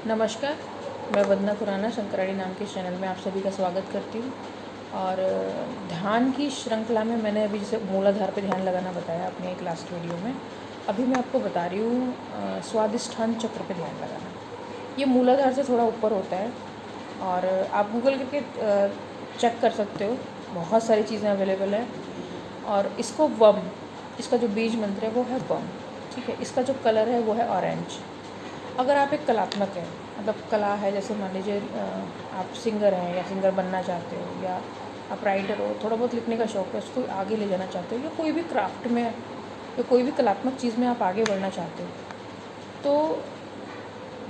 नमस्कार, मैं वंदना खुराना शंकराणी नाम के चैनल में आप सभी का स्वागत करती हूँ। और ध्यान की श्रृंखला में मैंने अभी जैसे मूलाधार पे ध्यान लगाना बताया अपने एक लास्ट वीडियो में। अभी मैं आपको बता रही हूँ स्वादिष्ठान चक्र पे ध्यान लगाना। ये मूलाधार से थोड़ा ऊपर होता है और आप गूगल करके चेक कर सकते हो, बहुत सारी चीज़ें अवेलेबल हैं। और इसको वम, इसका जो बीज मंत्र है वो है वम, ठीक है। इसका जो कलर है वो है ऑरेंज। अगर आप एक कलात्मक हैं, मतलब कला है, जैसे मान लीजिए आप सिंगर हैं या सिंगर बनना चाहते हो, या आप राइटर हो, थोड़ा बहुत लिखने का शौक़ है, उसको आगे ले जाना चाहते हो, या कोई भी क्राफ्ट में या कोई भी कलात्मक चीज़ में आप आगे बढ़ना चाहते हो, तो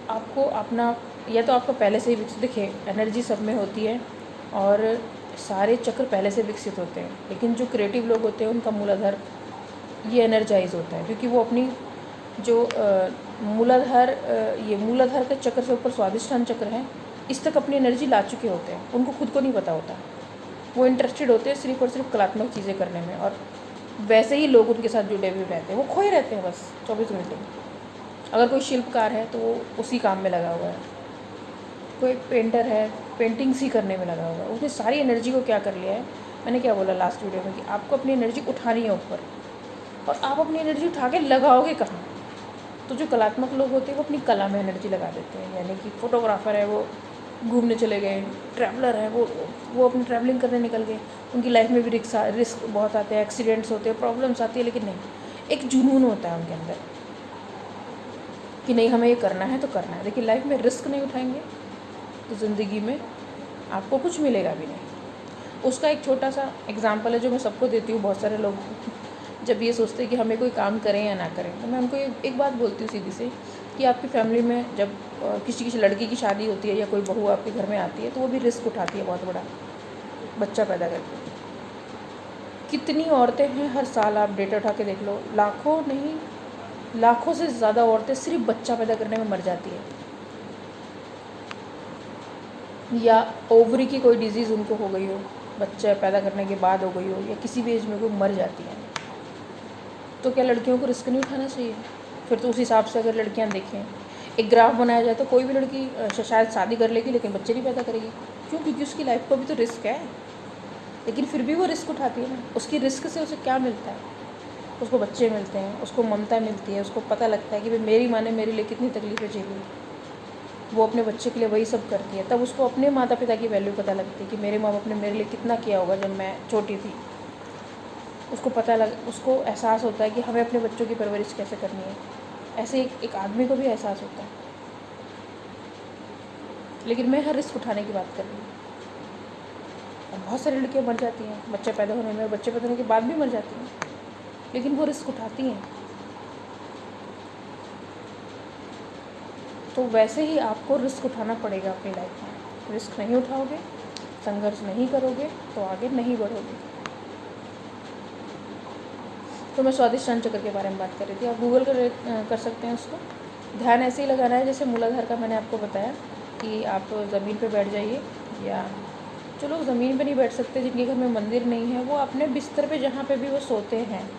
आपको अपना, या तो आपको पहले से ही विकसित, देखिए एनर्जी सब में होती है और सारे चक्र पहले से विकसित होते हैं, लेकिन जो क्रिएटिव लोग होते हैं उनका मूलाधार ये एनर्जाइज होता है, क्योंकि वो अपनी जो मूलाधार ये मूलाधार के चक्र से ऊपर स्वादिष्ठान चक्र है, इस तक अपनी एनर्जी ला चुके होते हैं। उनको खुद को नहीं पता होता, वो इंटरेस्टेड होते हैं सिर्फ और सिर्फ कलात्मक चीज़ें करने में, और वैसे ही लोग उनके साथ जुड़े हुए रहते हैं, वो खोए रहते हैं बस 24 घंटे। अगर कोई शिल्पकार है तो वो उसी काम में लगा हुआ है, कोई पेंटर है पेंटिंग्स ही करने में लगा हुआ है, उसने सारी एनर्जी को क्या कर लिया है। मैंने क्या बोला लास्ट वीडियो में कि आपको अपनी एनर्जी उठानी है ऊपर, और आप अपनी एनर्जी उठा के लगाओगे कहाँ। तो जो कलात्मक लोग होते हैं वो अपनी कला में एनर्जी लगा देते हैं, यानी कि फ़ोटोग्राफ़र है वो घूमने चले गए, ट्रैवलर है वो अपनी ट्रैवलिंग करने निकल गए। उनकी लाइफ में भी रिस्क बहुत आते हैं, एक्सीडेंट्स होते हैं, प्रॉब्लम्स आती है, लेकिन नहीं, एक जुनून होता है उनके अंदर कि नहीं हमें ये करना है तो करना है। देखिए लाइफ में रिस्क नहीं उठाएंगे तो ज़िंदगी में आपको कुछ मिलेगा भी नहीं। उसका एक छोटा सा एग्जाम्पल है जो मैं सबको देती हूँ। बहुत सारे लोग जब ये सोचते हैं कि हमें कोई काम करें या ना करें, तो मैं उनको एक बात बोलती हूँ सीधी से कि आपकी फैमिली में जब किसी लड़की की शादी होती है या कोई बहू आपके घर में आती है, तो वो भी रिस्क उठाती है बहुत बड़ा, बच्चा पैदा करके। कितनी औरतें हैं हर साल, आप डेटा उठा के देख लो, लाखों नहीं लाखों से ज़्यादा औरतें सिर्फ बच्चा पैदा करने में मर जाती है, या ओवरी की कोई डिजीज़ उनको हो गई हो, बच्चा पैदा करने के बाद हो गई हो, या किसी भी एज में कोई मर जाती है। तो क्या लड़कियों को रिस्क नहीं उठाना चाहिए? फिर तो उस हिसाब से अगर लड़कियां देखें, एक ग्राफ बनाया जाए तो कोई भी लड़की शायद शादी कर लेगी लेकिन बच्चे नहीं पैदा करेगी। क्यों? क्योंकि उसकी लाइफ को भी तो रिस्क है, लेकिन फिर भी वो रिस्क उठाती है ना। उसकी रिस्क से उसे क्या मिलता है? उसको बच्चे मिलते हैं, उसको ममता मिलती है, उसको पता लगता है कि भाई मेरी माँ ने मेरे लिए कितनी तकलीफ़ें झेली, वो अपने बच्चे के लिए वही सब करती है। तब उसको अपने माता पिता की वैल्यू पता लगती है कि मेरे माँ बाप ने मेरे लिए कितना किया होगा जब मैं छोटी थी। उसको एहसास होता है कि हमें अपने बच्चों की परवरिश कैसे करनी है। ऐसे एक आदमी को भी एहसास होता है। लेकिन मैं हर रिस्क उठाने की बात कर रही हूँ। और बहुत सारी लड़कियाँ मर जाती हैं बच्चे पैदा होने में, बच्चे पैदा होने के बाद भी मर जाती हैं, लेकिन वो रिस्क उठाती हैं। तो वैसे ही आपको रिस्क उठाना पड़ेगा अपनी लाइफ में। रिस्क नहीं उठाओगे, संघर्ष नहीं करोगे, तो आगे नहीं बढ़ोगे। तो मैं स्वादिष्ठान चक्र के बारे में बात कर रही थी। आप गूगल कर सकते हैं उसको। ध्यान ऐसे ही लगाना है जैसे मूलाधार का मैंने आपको बताया कि आप ज़मीन पे बैठ जाइए, या जो लोग ज़मीन पे नहीं बैठ सकते, जिनके घर में मंदिर नहीं है, वो अपने बिस्तर पे जहाँ पे भी वो सोते हैं।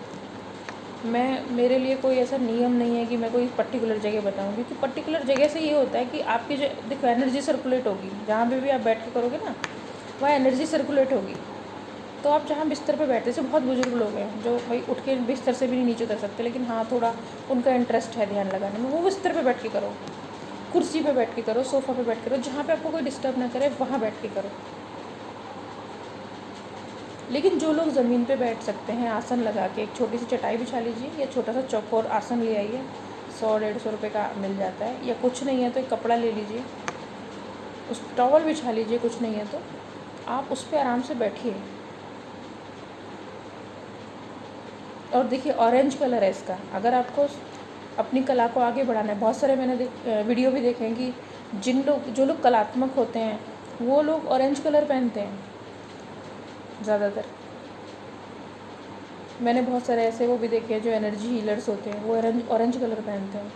मेरे लिए कोई ऐसा नियम नहीं है कि मैं कोई पर्टिकुलर जगह बताऊँ, क्योंकि पर्टिकुलर जगह से ये होता है कि आपकी जो देखो एनर्जी सर्कुलेट होगी, जहाँ पे भी आप बैठ के करोगे ना, वहाँ एनर्जी सर्कुलेट होगी। तो आप जहाँ बिस्तर पे बैठते, जैसे बहुत बुजुर्ग लोग हैं जो भाई उठ के बिस्तर से भी नहीं नीचे उतर सकते, लेकिन हाँ थोड़ा उनका इंटरेस्ट है ध्यान लगाने में, वो बिस्तर पे बैठ के करो, कुर्सी पे बैठ के करो, सोफ़ा पे बैठ के करो, जहाँ पे आपको कोई डिस्टर्ब ना करे वहाँ बैठ के करो। लेकिन जो लोग ज़मीन पे बैठ सकते हैं, आसन लगा के एक छोटी सी चटाई बिछा लीजिए, या छोटा सा चौकोर आसन ले आइए, 100-150 रुपये का मिल जाता है। या कुछ नहीं है तो एक कपड़ा ले लीजिए, उस टॉवल बिछा लीजिए, कुछ नहीं है तो आप उस पर आराम से बैठिए। और देखिए ऑरेंज कलर है इसका। अगर आपको अपनी कला को आगे बढ़ाना है, बहुत सारे मैंने वीडियो भी देखे हैं कि जो लोग कलात्मक होते हैं वो लोग ऑरेंज कलर पहनते हैं ज़्यादातर। मैंने बहुत सारे ऐसे वो भी देखे हैं जो एनर्जी हीलर्स होते हैं, वो ऑरेंज कलर पहनते हैं।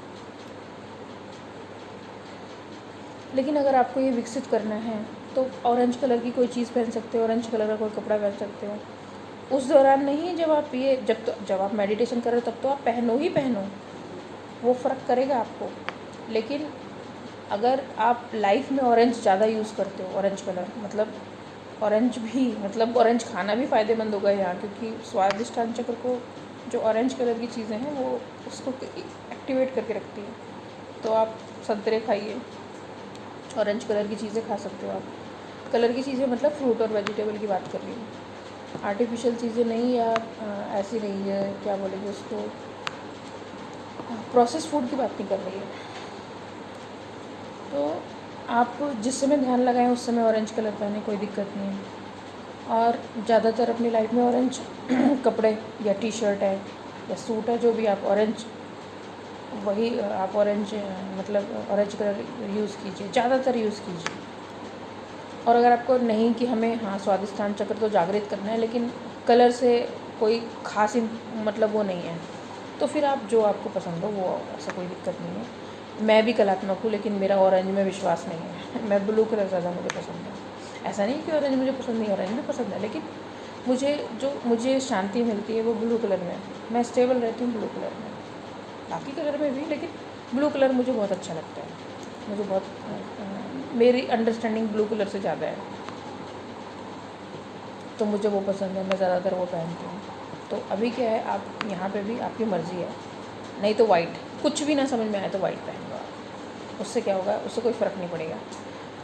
लेकिन अगर आपको ये विकसित करना है तो ऑरेंज कलर की कोई चीज़ पहन सकते हो, ऑरेंज कलर का कोई कपड़ा पहन सकते हो। उस दौरान नहीं, जब आप मेडिटेशन कर रहे हो तब तो आप पहनो ही पहनो, वो फ़र्क करेगा आपको। लेकिन अगर आप लाइफ में ऑरेंज ज़्यादा यूज़ करते हो, ऑरेंज कलर मतलब ऑरेंज भी मतलब ऑरेंज खाना भी फ़ायदेमंद होगा यहाँ, क्योंकि स्वादिष्टान चक्र को जो ऑरेंज कलर की चीज़ें हैं वो उसको एक्टिवेट करके रखती है। तो आप संतरे खाइए, ऑरेंज कलर की चीज़ें खा सकते हो आप। कलर की चीज़ें मतलब फ्रूट और वेजिटेबल की बात कर रही हूँ, आर्टिफिशियल चीज़ें नहीं, या ऐसी नहीं है, क्या बोलेंगे उसको, प्रोसेस फूड की बात नहीं कर रही है। तो आप जिस समय ध्यान लगाएं उस समय ऑरेंज कलर पहने, कोई दिक्कत नहीं है। और ज़्यादातर अपनी लाइफ में ऑरेंज कपड़े या टी शर्ट है या सूट है, जो भी आप ऑरेंज, वही आप ऑरेंज मतलब ऑरेंज कलर यूज़ कीजिए, ज़्यादातर यूज़ कीजिए। और अगर आपको नहीं कि हमें हाँ स्वादिष्टान चक्र तो जागृत करना है, लेकिन कलर से कोई खास मतलब वो नहीं है, तो फिर आप जो आपको पसंद हो वो, ऐसा कोई दिक्कत नहीं है। मैं भी कलात्मक हूँ, लेकिन मेरा ऑरेंज में विश्वास नहीं है। मैं ब्लू कलर ज़्यादा मुझे पसंद है। ऐसा नहीं कि ऑरेंज मुझे पसंद नहीं, ऑरेंज भी पसंद है, लेकिन मुझे शांति मिलती है वो ब्लू कलर में। मैं स्टेबल रहती हूँ ब्लू कलर में, बाकी कलर में भी, लेकिन ब्लू कलर मुझे बहुत अच्छा लगता है। मुझे बहुत मेरी अंडरस्टैंडिंग ब्लू कलर से ज़्यादा है, तो मुझे वो पसंद है, मैं ज़्यादातर वो पहनती हूँ। तो अभी क्या है, आप यहाँ पे भी आपकी मर्ज़ी है, नहीं तो वाइट, कुछ भी ना समझ में आए तो वाइट पहन लो आप, उससे क्या होगा, उससे कोई फ़र्क नहीं पड़ेगा।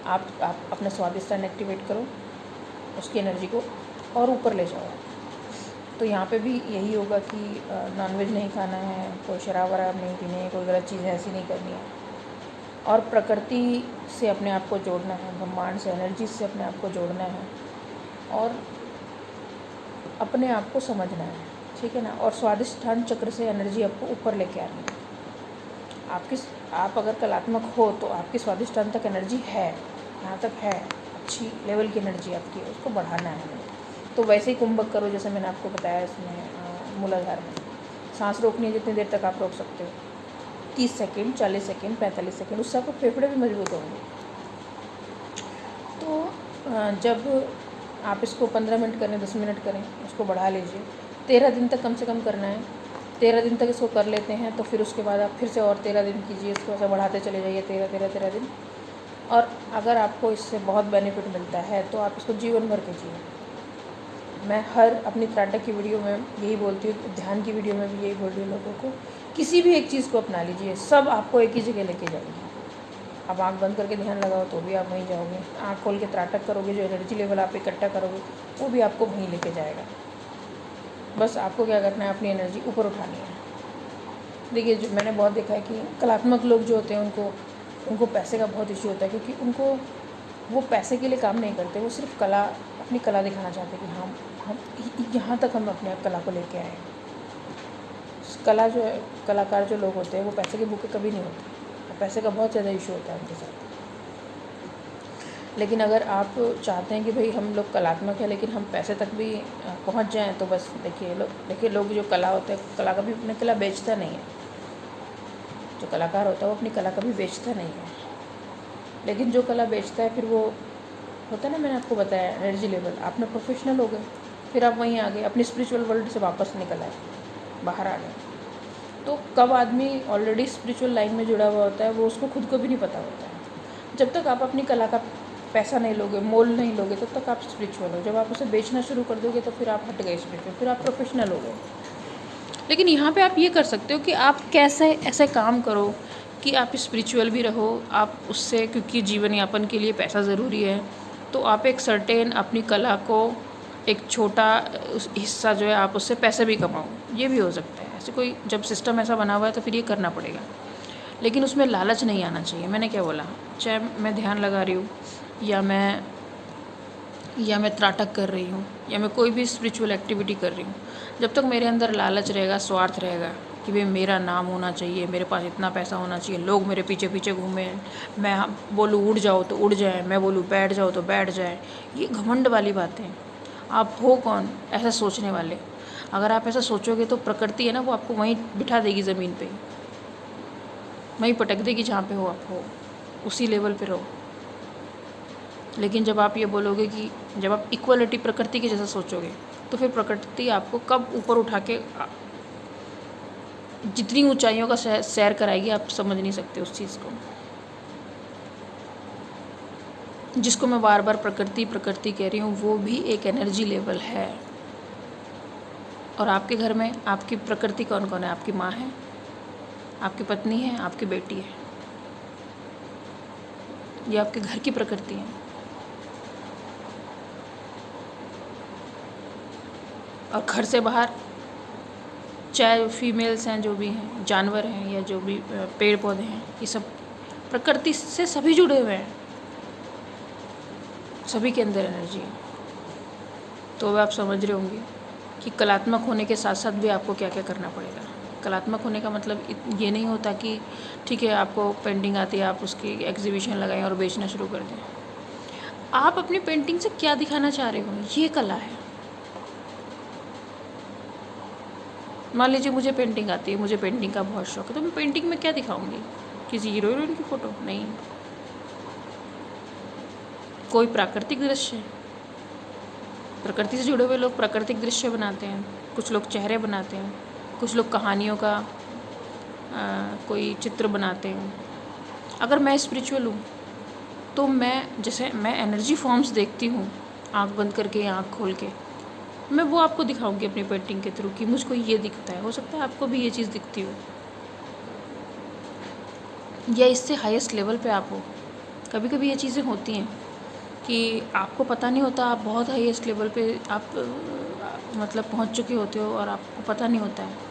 आप अपना स्वादिष्टान एक्टिवेट करो, उसकी एनर्जी को और ऊपर ले जाओ। तो यहाँ पे भी यही होगा कि नॉनवेज नहीं खाना है, कोई शराब वराब नहीं पीनी है, कोई गलत चीज़ें ऐसी नहीं करनी है, और प्रकृति से अपने आप को जोड़ना है, ब्रह्मांड से, एनर्जी से अपने आप को जोड़ना है, और अपने आप को समझना है, ठीक है ना। और स्वादिष्टान चक्र से एनर्जी आपको ऊपर लेके आनी है। आप अगर कलात्मक हो तो आपकी स्वादिष्टान तक एनर्जी है, यहाँ तक है, अच्छी लेवल की एनर्जी आपकी है, उसको बढ़ाना है। तो वैसे ही कुंभक करो, जैसे मैंने आपको बताया इसमें मूलाधार में सांस रोकनी है, जितनी देर तक आप रोक सकते हो, 30 सेकेंड, 40 सेकेंड, 45 सेकेंड, उससे आपको फेफड़े भी मजबूत होंगे। तो जब आप इसको 15 मिनट करें, 10 मिनट करें, उसको बढ़ा लीजिए। 13 दिन तक कम से कम करना है। 13 दिन तक इसको कर लेते हैं तो फिर उसके बाद आप फिर से और 13 दिन कीजिए, इसको ऐसा बढ़ाते चले जाइए, 13 दिन। और अगर आपको इससे बहुत बेनिफिट मिलता है तो आप इसको जीवन भर कीजिए। मैं हर अपनी त्राटक की वीडियो में यही बोलती हूँ, ध्यान की वीडियो में भी यही बोल रही हूँ लोगों को, किसी भी एक चीज़ को अपना लीजिए, सब आपको एक ही जगह लेके जाएगी। आप आँख बंद करके ध्यान लगाओ तो भी आप वहीं जाओगे, आँख खोल के त्राटक करोगे, जो एनर्जी लेवल आप इकट्ठा करोगे वो भी आपको वहीं लेके जाएगा। बस आपको क्या करना है, अपनी एनर्जी ऊपर उठानी है। देखिए, जो मैंने बहुत देखा है कि कलात्मक लोग जो होते हैं उनको पैसे का बहुत इश्यू होता है, क्योंकि वो पैसे के लिए काम नहीं करते, वो सिर्फ अपनी कला दिखाना चाहते हैं कि हम यहाँ तक हम अपने कला को लेके आए। कला जो है, कलाकार जो लोग होते हैं वो पैसे के भूखे कभी नहीं होते, पैसे का बहुत ज़्यादा इशू होता है उनके साथ। लेकिन अगर आप चाहते हैं कि भाई हम लोग कलात्मक है लेकिन हम पैसे तक भी पहुंच जाएं, तो बस देखिए लोग जो कला होते हैं, कला कभी अपनी कला बेचता नहीं है। जो कलाकार होता है वो अपनी कला कभी बेचता नहीं है, लेकिन जो कला बेचता है फिर वो होता है ना, मैंने आपको बताया एनर्जी लेवल, आपने प्रोफेशनल हो गए, फिर आप वहीं आ गए, अपनी स्पिरिचुअल वर्ल्ड से वापस निकल आए, बाहर आ गए। तो कब आदमी ऑलरेडी स्पिरिचुअल लाइन में जुड़ा हुआ होता है वो उसको खुद को भी नहीं पता होता है। जब तक आप अपनी कला का पैसा नहीं लोगे, मोल नहीं लोगे, तब तक आप स्पिरिचुअल हो। जब आप उसे बेचना शुरू कर दोगे तो फिर आप हट गए स्पिरिचुअल, फिर आप प्रोफेशनल हो गए। लेकिन यहाँ पे आप ये कर सकते हो कि आप कैसे ऐसे काम करो कि आप स्पिरिचुअल भी रहो, आप उससे, क्योंकि जीवन यापन के लिए पैसा ज़रूरी है, तो आप एक सर्टेन अपनी कला को एक छोटा हिस्सा जो है आप उससे पैसे भी कमाओ, ये भी हो सकता है। ऐसे कोई जब सिस्टम ऐसा बना हुआ है तो फिर ये करना पड़ेगा, लेकिन उसमें लालच नहीं आना चाहिए। मैंने क्या बोला, चाहे मैं ध्यान लगा रही हूँ या मैं त्राटक कर रही हूँ या मैं कोई भी स्पिरिचुअल एक्टिविटी कर रही हूँ, जब तक मेरे अंदर लालच रहेगा, स्वार्थ रहेगा कि भाई मेरा नाम होना चाहिए, मेरे पास इतना पैसा होना चाहिए, लोग मेरे पीछे पीछे घूमें, मैं बोलूँ उड़ जाओ तो उड़ जाए, मैं बोलूँ बैठ जाओ तो बैठ जाए, ये घमंड वाली बातें। आप हो कौन ऐसा सोचने वाले? अगर आप ऐसा सोचोगे तो प्रकृति है ना, वो आपको वहीं बिठा देगी, ज़मीन पे वहीं पटक देगी, जहाँ पे हो आप हो उसी लेवल पे रहो। लेकिन जब आप ये बोलोगे कि जब आप इक्वलिटी प्रकृति के जैसा सोचोगे, तो फिर प्रकृति आपको कब ऊपर उठा के जितनी ऊंचाइयों का सैर कराएगी, आप समझ नहीं सकते उस चीज़ को। जिसको मैं बार बार प्रकृति प्रकृति कह रही हूँ, वो भी एक एनर्जी लेवल है। और आपके घर में आपकी प्रकृति कौन कौन है? आपकी माँ है, आपकी पत्नी है, आपकी बेटी है, ये आपके घर की प्रकृति है। और घर से बाहर चाहे फीमेल्स हैं, जो भी हैं, जानवर हैं, या जो भी पेड़ पौधे हैं, ये सब प्रकृति से सभी जुड़े हुए हैं, सभी के अंदर एनर्जी है। तो अब आप समझ रहे होंगे कि कलात्मक होने के साथ साथ भी आपको क्या क्या करना पड़ेगा। कलात्मक होने का मतलब ये नहीं होता कि ठीक है आपको पेंटिंग आती है, आप उसकी एग्जीबिशन लगाएं और बेचना शुरू कर दें। आप अपनी पेंटिंग से क्या दिखाना चाह रहे हो, ये कला है। मान लीजिए मुझे पेंटिंग आती है, मुझे पेंटिंग का बहुत शौक है, तो मैं पेंटिंग में क्या दिखाऊंगी? किसी हीरो हीरोइन की फ़ोटो? नहीं, कोई प्राकृतिक दृश्य। प्रकृति से जुड़े हुए लोग प्राकृतिक दृश्य बनाते हैं, कुछ लोग चेहरे बनाते हैं, कुछ लोग कहानियों का कोई चित्र बनाते हैं। अगर मैं स्पिरिचुअल हूँ तो मैं जैसे मैं एनर्जी फॉर्म्स देखती हूँ, आँख बंद करके या आँख खोल के, मैं वो आपको दिखाऊंगी अपनी पेंटिंग के थ्रू कि मुझको ये दिखता है। हो सकता है आपको भी ये चीज़ दिखती हो, या इससे हाईएस्ट लेवल पे आप हो। कभी कभी ये चीज़ें होती हैं कि आपको पता नहीं होता, आप बहुत हाईएस्ट लेवल पे आप मतलब पहुंच चुके होते हो और आपको पता नहीं होता है।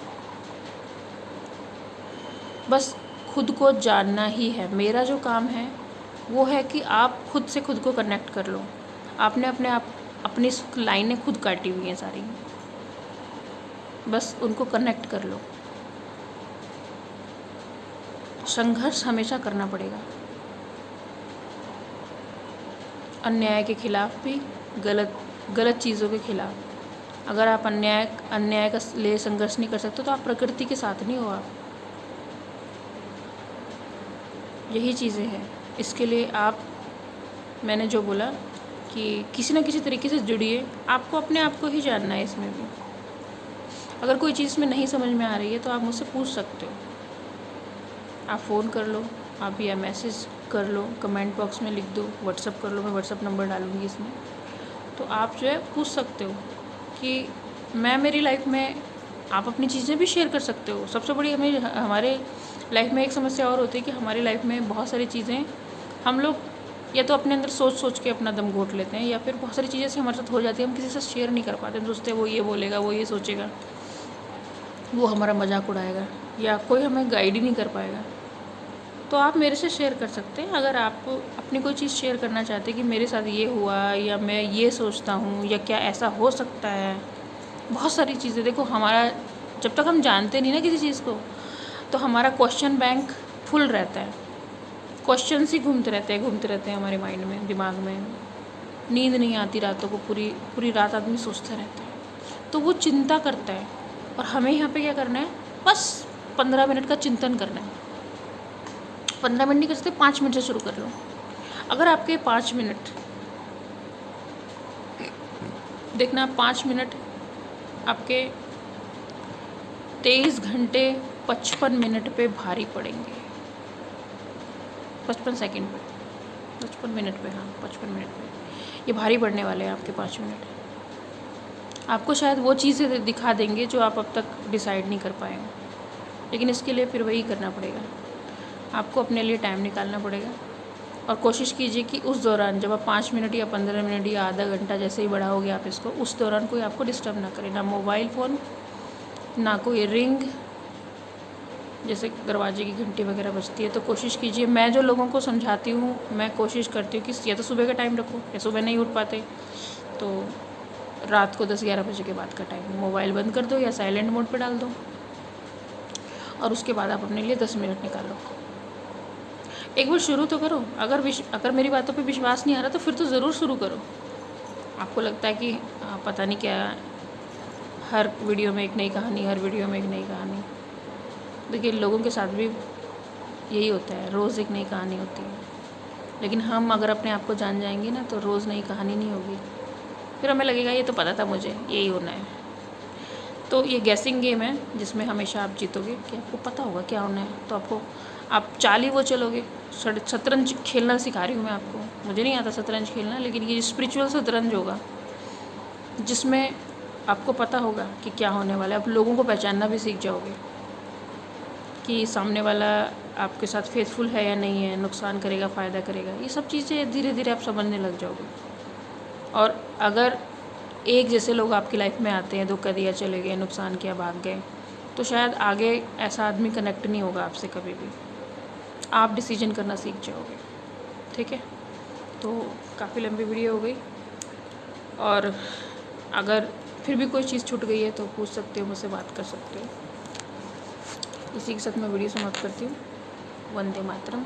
बस खुद को जानना ही है। मेरा जो काम है वो है कि आप खुद से खुद को कनेक्ट कर लो। आपने अपनी लाइनें खुद काटी हुई हैं सारी, बस उनको कनेक्ट कर लो। संघर्ष हमेशा करना पड़ेगा, अन्याय के खिलाफ भी, गलत चीज़ों के खिलाफ। अगर आप अन्याय का लिए संघर्ष नहीं कर सकते तो आप प्रकृति के साथ नहीं हो। आप यही चीज़ें हैं। इसके लिए आप, मैंने जो बोला कि किसी न किसी तरीके से जुड़िए। आपको अपने आप को ही जानना है इसमें भी। अगर कोई चीज़ में नहीं समझ में आ रही है तो आप मुझसे पूछ सकते हो। आप फ़ोन कर लो, आप या मैसेज कर लो, कमेंट बॉक्स में लिख दो, व्हाट्सअप कर लो, मैं व्हाट्सअप नंबर डालूँगी इसमें। तो आप जो है पूछ सकते हो कि मैं मेरी लाइफ में, आप अपनी चीज़ें भी शेयर कर सकते हो। सबसे बड़ी हमारे लाइफ में एक समस्या और होती है कि हमारी लाइफ में बहुत सारी चीज़ें हम लोग या तो अपने अंदर सोच के अपना दम घोट लेते हैं, या फिर बहुत सारी चीज़ें ऐसी हमारे साथ हो जाती है हम किसी से शेयर नहीं कर पाते। हम सोचते हैं वो ये बोलेगा, वो ये सोचेगा, वो हमारा मजाक उड़ाएगा, या कोई हमें गाइड ही नहीं कर पाएगा। तो आप मेरे से शेयर कर सकते हैं। अगर आप अपनी कोई चीज़ शेयर करना चाहते हैं कि मेरे साथ ये हुआ, या मैं ये सोचता हूँ, या क्या ऐसा हो सकता है। बहुत सारी चीज़ें, देखो हमारा जब तक हम जानते नहीं ना किसी चीज़ को, तो हमारा क्वेश्चन बैंक फुल रहता है। क्वेश्चंस ही घूमते रहते हैं हमारे माइंड में, दिमाग में। नींद नहीं आती रातों को, पूरी रात आदमी सोचता रहता है। तो वो चिंता करता है, और हमें यहाँ पे क्या करना है, बस 15 मिनट का चिंतन करना है। 15 मिनट नहीं कर सकते, 5 मिनट से शुरू कर लो। अगर आपके 5 मिनट, देखना 5 मिनट आपके 23 घंटे 55 मिनट पे भारी पड़ेंगे। 55 सेकंड पे, 55 मिनट पे, हाँ 55 मिनट पे ये भारी पड़ने वाले हैं आपके 5 मिनट। आपको शायद वो चीज़ें दिखा देंगे जो आप अब तक डिसाइड नहीं कर पाए, लेकिन इसके लिए फिर वही करना पड़ेगा। आपको अपने लिए टाइम निकालना पड़ेगा, और कोशिश कीजिए कि उस दौरान जब आप 5 मिनट या 15 मिनट या आधा घंटा जैसे ही बढ़ाओगे आप इसको, उस दौरान कोई आपको डिस्टर्ब ना करे, ना मोबाइल फ़ोन, ना कोई रिंग, जैसे दरवाजे की घंटी वगैरह बजती है। तो कोशिश कीजिए, मैं जो लोगों को समझाती हूँ, मैं कोशिश करती हूँ कि या तो सुबह का टाइम रखो, या सुबह नहीं उठ पाते तो रात को 10-11 बजे के बाद का टाइम मोबाइल बंद कर दो या साइलेंट मोड पर डाल दो, और उसके बाद आप अपने लिए 10 मिनट निकालो। एक बार शुरू तो करो। अगर मेरी बातों पे विश्वास नहीं आ रहा तो फिर तो ज़रूर शुरू करो। आपको लगता है कि पता नहीं क्या, हर वीडियो में एक नई कहानी, हर वीडियो में एक नई कहानी। देखिए लोगों के साथ भी यही होता है, रोज़ एक नई कहानी होती है। लेकिन हम अगर अपने आप को जान जाएंगे ना, तो रोज़ नई कहानी नहीं होगी। फिर हमें लगेगा ये तो पता था मुझे, यही होना है। तो ये गैसिंग गेम है जिसमें हमेशा आप जीतोगे कि आपको पता होगा क्या होना है। तो आप चाल ही वो चलोगे, शतरंज खेलना सिखा रही हूँ मैं आपको। मुझे नहीं आता शतरंज खेलना, लेकिन ये स्पिरिचुअल शतरंज होगा जिसमें आपको पता होगा कि क्या होने वाला है। आप लोगों को पहचानना भी सीख जाओगे कि सामने वाला आपके साथ फेथफुल है या नहीं है, नुकसान करेगा, फ़ायदा करेगा। ये सब चीज़ें धीरे धीरे आप समझने लग जाओगे। और अगर एक जैसे लोग आपकी लाइफ में आते हैं, धोखा दिया, चले गए, नुकसान किया, भाग गए, तो शायद आगे ऐसा आदमी कनेक्ट नहीं होगा आपसे कभी भी। आप डिसीजन करना सीख जाओगे। ठीक है, तो काफ़ी लंबी वीडियो हो गई, और अगर फिर भी कोई चीज़ छूट गई है तो पूछ सकते हो, मुझसे बात कर सकते हो। इसी के साथ मैं वीडियो समाप्त करती हूँ। वंदे मातरम।